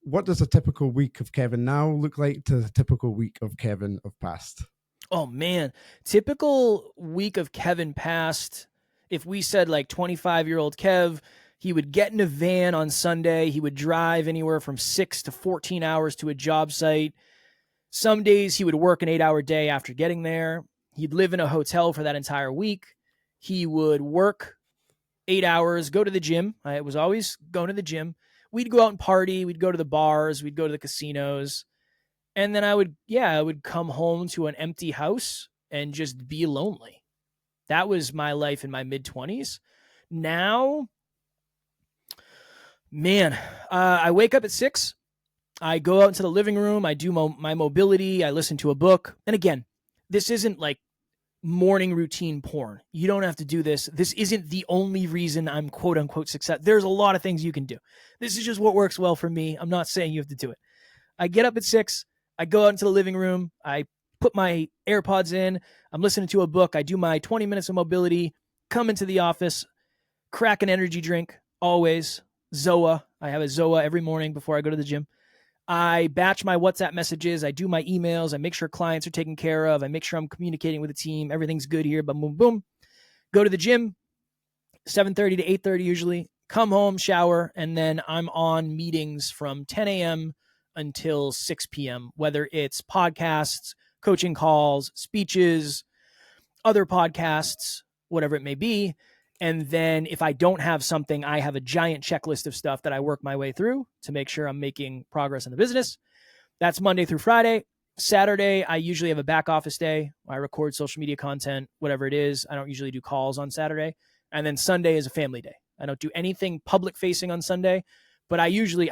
what does a typical week of Kevin now look like to the typical week of Kevin of past? Oh man, typical week of Kevin past. If we said like 25-year-old Kev, he would get in a van on Sunday. He would drive anywhere from 6 to 14 hours to a job site. Some days he would work an 8-hour day after getting there. He'd live in a hotel for that entire week. He would work 8 hours, go to the gym. I was always going to the gym. We'd go out and party. We'd go to the bars. We'd go to the casinos. And then I would come home to an empty house and just be lonely. That was my life in my mid-20s. Now, man, I wake up at 6. I go out into the living room. I do my mobility. I listen to a book. And again, this isn't like morning routine porn. You don't have to do this. This isn't the only reason I'm quote unquote success. There's a lot of things you can do. This is just what works well for me. I'm not saying you have to do it. I get up at 6. I go out into the living room. I put my AirPods in. I'm listening to a book. I do my 20 minutes of mobility, come into the office, crack an energy drink, always. Zoa. I have a Zoa every morning before I go to the gym. I batch my WhatsApp messages. I do my emails. I make sure clients are taken care of. I make sure I'm communicating with the team. Everything's good here. Boom, boom, boom. Go to the gym, 7:30 to 8:30 usually. Come home, shower, and then I'm on meetings from 10 a.m. until 6 p.m., whether it's podcasts, coaching calls, speeches, other podcasts, whatever it may be. And then if I don't have something, I have a giant checklist of stuff that I work my way through to make sure I'm making progress in the business. That's Monday through Friday. Saturday, I usually have a back office day. I record social media content, whatever it is. I don't usually do calls on Saturday. And then Sunday is a family day. I don't do anything public facing on Sunday, but I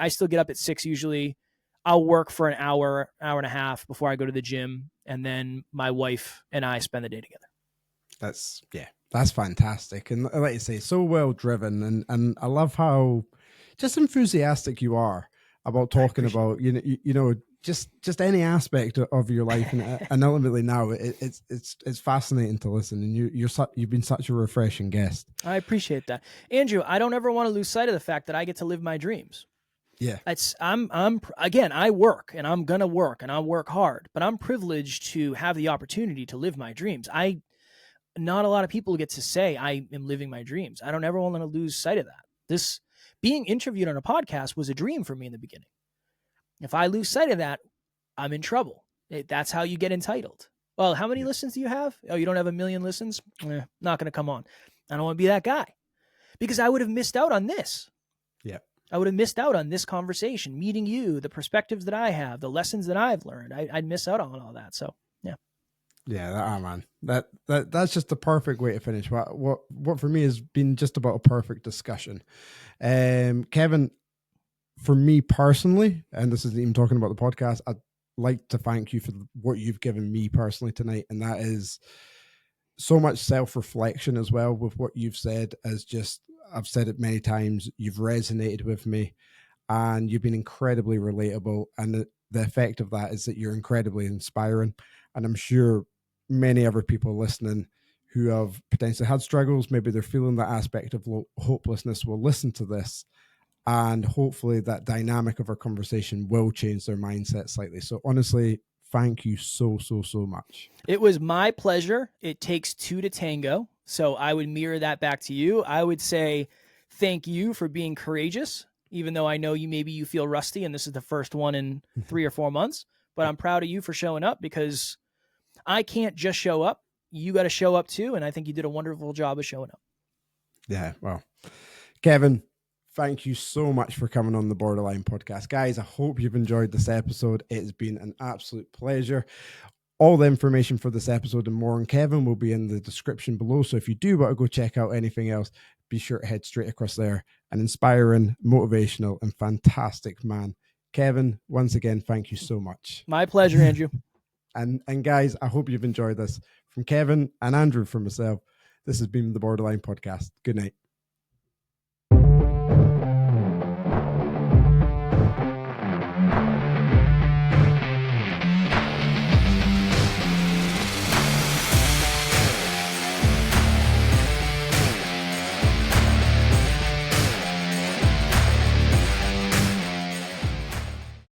still get up at 6 usually. I'll work for an hour, hour and a half before I go to the gym. And then my wife and I spend the day together. That's fantastic. And like you say, so well driven. And I love how just enthusiastic you are about talking about, just any aspect of your life. And ultimately now it's fascinating to listen. And you've been such a refreshing guest. I appreciate that. Andrew, I don't ever want to lose sight of the fact that I get to live my dreams. Yeah. I work and I'm going to work and I'll work hard, but I'm privileged to have the opportunity to live my dreams. Not a lot of people get to say I am living my dreams. I don't ever want to lose sight of that. This being interviewed on a podcast was a dream for me in the beginning. If I lose sight of that, I'm in trouble. That's how you get entitled. Well, how many listens do you have? Oh, you don't have 1 million listens? Not going to come on. I don't want to be that guy because I would have missed out on this. Yeah. I would have missed out on this conversation, meeting you, the perspectives that I have, the lessons that I've learned. I'd miss out on all that. So, yeah. Yeah, man. That's just the perfect way to finish. What for me has been just about a perfect discussion. Kevin, for me personally, and this isn't even talking about the podcast, I'd like to thank you for what you've given me personally tonight, and that is so much self-reflection as well with what you've said. As just I've said it many times, you've resonated with me, and you've been incredibly relatable. And the effect of that is that you're incredibly inspiring, and I'm sure many other people listening who have potentially had struggles, maybe they're feeling that aspect of hopelessness, will listen to this, and hopefully that dynamic of our conversation will change their mindset slightly. So honestly, thank you so much. It was my pleasure. It takes two to tango. So I would mirror that back to you. I would say thank you for being courageous, even though I know you feel rusty and this is the first one in 3 or 4 months, but I'm proud of you for showing up because I can't just show up. You got to show up too. And I think you did a wonderful job of showing up. Yeah. Well, Kevin, thank you so much for coming on the Borderline podcast. Guys, I hope you've enjoyed this episode. It's been an absolute pleasure. All the information for this episode and more on Kevin will be in the description below. So if you do want to go check out anything else, be sure to head straight across there. An inspiring, motivational, and fantastic man. Kevin, once again, thank you so much. My pleasure, Andrew. And guys, I hope you've enjoyed this. From Kevin and Andrew, from myself, this has been the Borderline podcast. Good night.